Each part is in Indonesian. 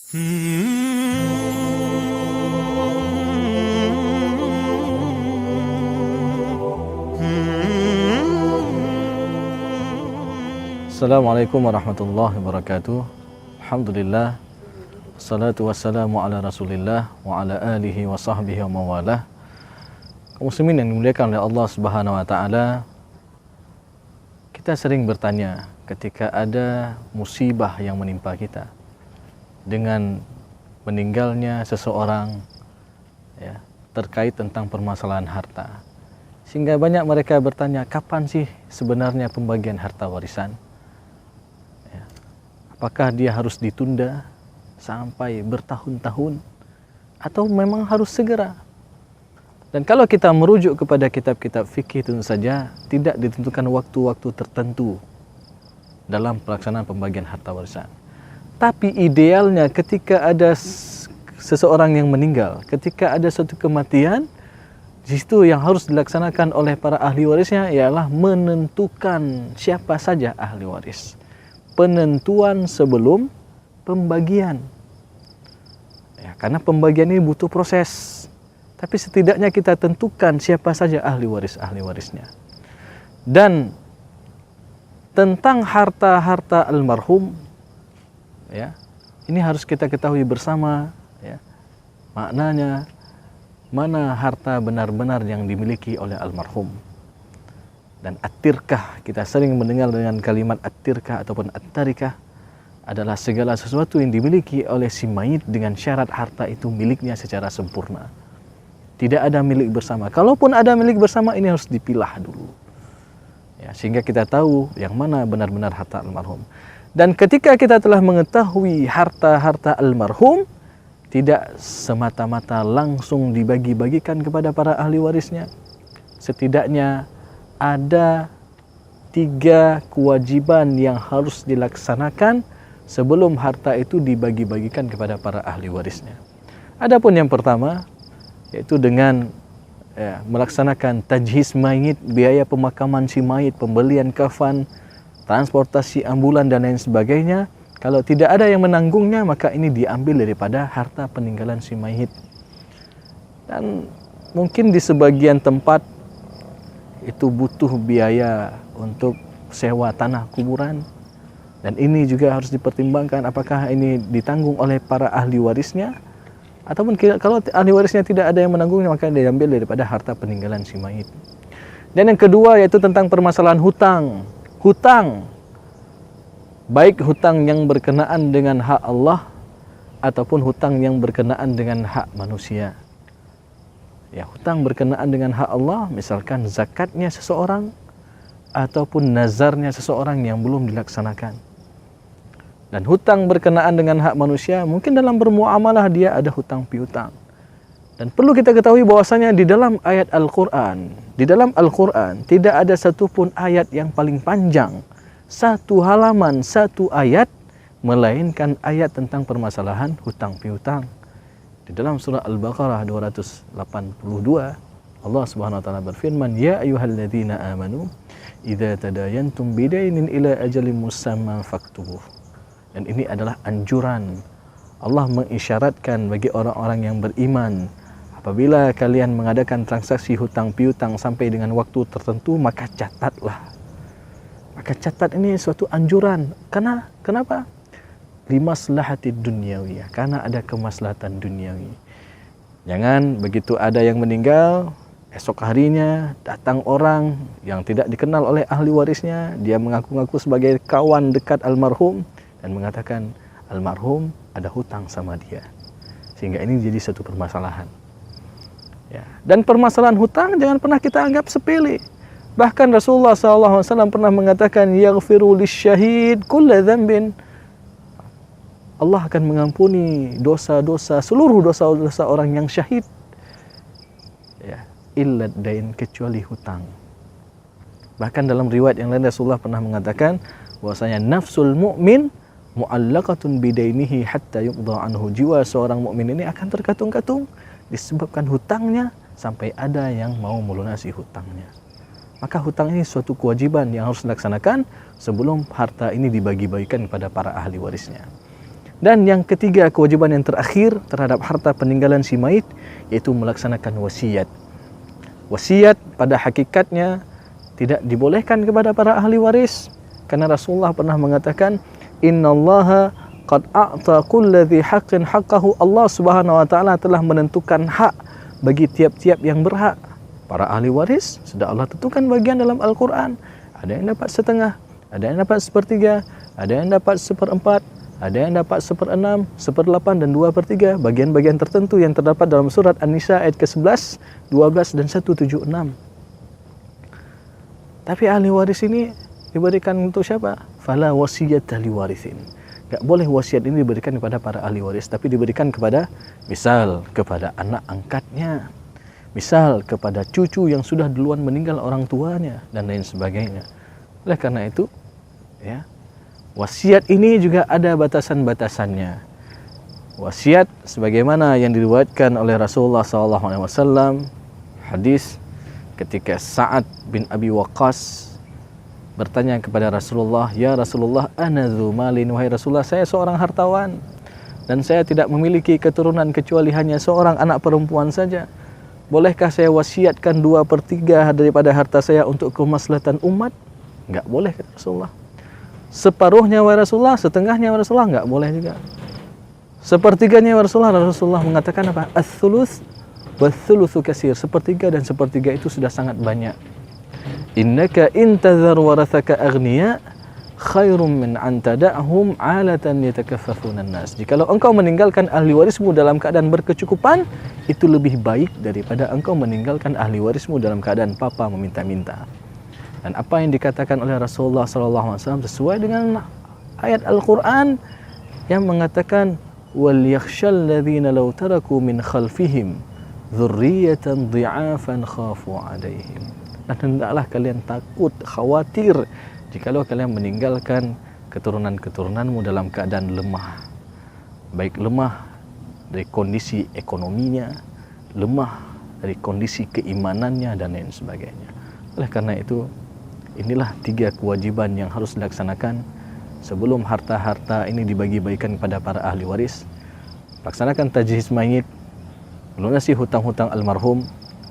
Assalamualaikum warahmatullahi wabarakatuh. Alhamdulillah, wassalatu wassalamu ala rasulillah wa ala alihi wa sahbihi wa mawalah. Kaum muslimin yang dimuliakan oleh Allah Subhanahu wa taala, kita sering bertanya ketika ada musibah yang menimpa kita dengan meninggalnya seseorang, ya, terkait tentang permasalahan harta. Sehingga banyak mereka bertanya, kapan sih sebenarnya pembagian harta warisan? Apakah dia harus ditunda sampai bertahun-tahun atau memang harus segera? Dan kalau kita merujuk kepada kitab-kitab fikih, tentu saja tidak ditentukan waktu-waktu tertentu dalam pelaksanaan pembagian harta warisan. Tapi idealnya ketika ada seseorang yang meninggal, ketika ada suatu kematian, di situ yang harus dilaksanakan oleh para ahli warisnya ialah menentukan siapa saja ahli waris. Penentuan sebelum pembagian, ya, karena pembagian ini butuh proses. Tapi setidaknya kita tentukan siapa saja ahli warisnya. Dan tentang harta-harta almarhum, ya, ini harus kita ketahui bersama, ya, maknanya mana harta benar-benar yang dimiliki oleh almarhum. Dan at-tirkah, kita sering mendengar dengan kalimat at-tirkah ataupun at-tarikah, adalah segala sesuatu yang dimiliki oleh si mayit dengan syarat harta itu miliknya secara sempurna. Tidak ada milik bersama. Kalaupun ada milik bersama, ini harus dipilah dulu, ya, sehingga kita tahu yang mana benar-benar harta almarhum. Dan ketika kita telah mengetahui harta-harta almarhum, tidak semata-mata langsung dibagi-bagikan kepada para ahli warisnya. Setidaknya ada 3 kewajiban yang harus dilaksanakan sebelum harta itu dibagi-bagikan kepada para ahli warisnya. Adapun yang pertama, yaitu dengan, ya, melaksanakan tajhiz mayit, biaya pemakaman si mayit, pembelian kafan, transportasi ambulan dan lain sebagainya. Kalau tidak ada yang menanggungnya, maka ini diambil daripada harta peninggalan si mayit. Dan mungkin di sebagian tempat itu butuh biaya untuk sewa tanah kuburan, dan ini juga harus dipertimbangkan apakah ini ditanggung oleh para ahli warisnya, ataupun kalau ahli warisnya tidak ada yang menanggungnya, maka diambil daripada harta peninggalan si mayit. Dan yang kedua yaitu tentang permasalahan hutang, baik hutang yang berkenaan dengan hak Allah ataupun hutang yang berkenaan dengan hak manusia. Ya, hutang berkenaan dengan hak Allah, misalkan zakatnya seseorang ataupun nazarnya seseorang yang belum dilaksanakan. Dan hutang berkenaan dengan hak manusia, mungkin dalam bermuamalah dia ada hutang piutang. Dan perlu kita ketahui bahwasanya di dalam ayat Al-Quran, tidak ada satupun ayat yang paling panjang, satu halaman, satu ayat, melainkan ayat tentang permasalahan hutang piutang. Di dalam surah Al-Baqarah 282, Allah Subhanahu wa taala berfirman, "Ya ayyuhalladzina amanu, idza tadayantum bidainin ila ajalin musamman faktubuh." Dan ini adalah anjuran. Allah mengisyaratkan bagi orang-orang yang beriman, apabila kalian mengadakan transaksi hutang piutang sampai dengan waktu tertentu, maka catatlah. Maka catat ini suatu anjuran. Kenapa? Limaslahatid dunyawiyah, karena ada kemaslahatan duniawi. Jangan begitu ada yang meninggal, esok harinya datang orang yang tidak dikenal oleh ahli warisnya, dia mengaku-ngaku sebagai kawan dekat almarhum dan mengatakan almarhum ada hutang sama dia. Sehingga ini jadi satu permasalahan. Ya. Dan permasalahan hutang jangan pernah kita anggap sepele. Bahkan Rasulullah SAW pernah mengatakan, yaghfiru lisyahid kulla dzambin. Allah akan mengampuni dosa-dosa, seluruh dosa-dosa orang yang syahid, ya, illa dain, kecuali hutang. Bahkan dalam riwayat yang lain Rasulullah pernah mengatakan bahwasanya nafsul mu'min mu'allaqatun bidainihi hatta yuqda anhu. Jiwa seorang mukmin ini akan terkatung-katung disebabkan hutangnya sampai ada yang mau melunasi hutangnya. Maka hutang ini suatu kewajiban yang harus dilaksanakan sebelum harta ini dibagi-bagikan kepada para ahli warisnya. Dan yang ketiga, kewajiban yang terakhir terhadap harta peninggalan si mayit, yaitu melaksanakan wasiat. Wasiat pada hakikatnya tidak dibolehkan kepada para ahli waris, karena Rasulullah pernah mengatakan, innallaha qad a'ta kulli dzi haqqin haqqahu. Allah Subhanahu wa taala telah menentukan hak bagi tiap-tiap yang berhak. Para ahli waris sudah Allah tentukan bagian dalam Al-Qur'an. Ada yang dapat setengah, ada yang dapat sepertiga, ada yang dapat seperempat, ada yang dapat 1/6, 1/8 dan 2/3, bagian-bagian tertentu yang terdapat dalam surat An-Nisa ayat ke-11, 12 dan 176. Tapi ahli waris ini diberikan untuk siapa? Fala wasiyata liwarithin. Enggak boleh wasiat ini diberikan kepada para ahli waris, tapi diberikan kepada, misal kepada anak angkatnya, misal kepada cucu yang sudah duluan meninggal orang tuanya, dan lain sebagainya. Oleh karena itu, ya, wasiat ini juga ada batasan-batasannya. Wasiat sebagaimana yang diriwayatkan oleh Rasulullah SAW, hadis ketika Sa'ad bin Abi Waqqas bertanya kepada Rasulullah, "Ya Rasulullah, ana dzu malin." Wahai Rasulullah, saya seorang hartawan dan saya tidak memiliki keturunan kecuali hanya seorang anak perempuan saja. Bolehkah saya wasiatkan 2/3 daripada harta saya untuk kemaslahatan umat? Enggak boleh, kata Rasulullah. Separuhnya wahai Rasulullah, setengahnya wahai Rasulullah, enggak boleh juga. Sepertiganya wahai Rasulullah, Rasulullah mengatakan apa? Ats-tsulus wa-tsulusu katsir. Sepertiga dan sepertiga itu sudah sangat banyak. Innaka intadhar warathaka aghniya khairum min an tada'hum 'alatan yatakaffafuna an-nas. Jikalau engkau meninggalkan ahli warismu dalam keadaan berkecukupan, itu lebih baik daripada engkau meninggalkan ahli warismu dalam keadaan papa meminta-minta. Dan apa yang dikatakan oleh Rasulullah SAW sesuai dengan ayat Al-Quran yang mengatakan, wal yakhshal ladzina law taraku min khalfihim dzurriyyatan dhi'afan khafu 'alaihim. Dan hendaklah kalian takut, khawatir jikalau kalian meninggalkan keturunan-keturunanmu dalam keadaan lemah. Baik lemah dari kondisi ekonominya, lemah dari kondisi keimanannya, dan lain sebagainya. Oleh karena itu, inilah 3 kewajiban yang harus dilaksanakan sebelum harta-harta ini dibagi-bagikan kepada para ahli waris. Laksanakan tajhiz mayit, melunasi hutang-hutang almarhum,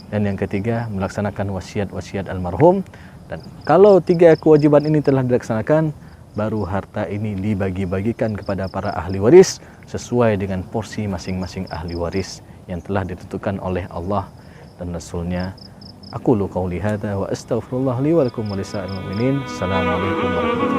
dan yang ketiga, melaksanakan wasiat-wasiat almarhum. Dan kalau 3 kewajiban ini telah dilaksanakan, baru harta ini dibagi-bagikan kepada para ahli waris sesuai dengan porsi masing-masing ahli waris yang telah ditentukan oleh Allah dan Rasul-Nya. Aqulu qawli hadza wa astaghfirullah li wa lakum wa lisa'il mu'minin. Assalamualaikum warahmatullahi wabarakatuh.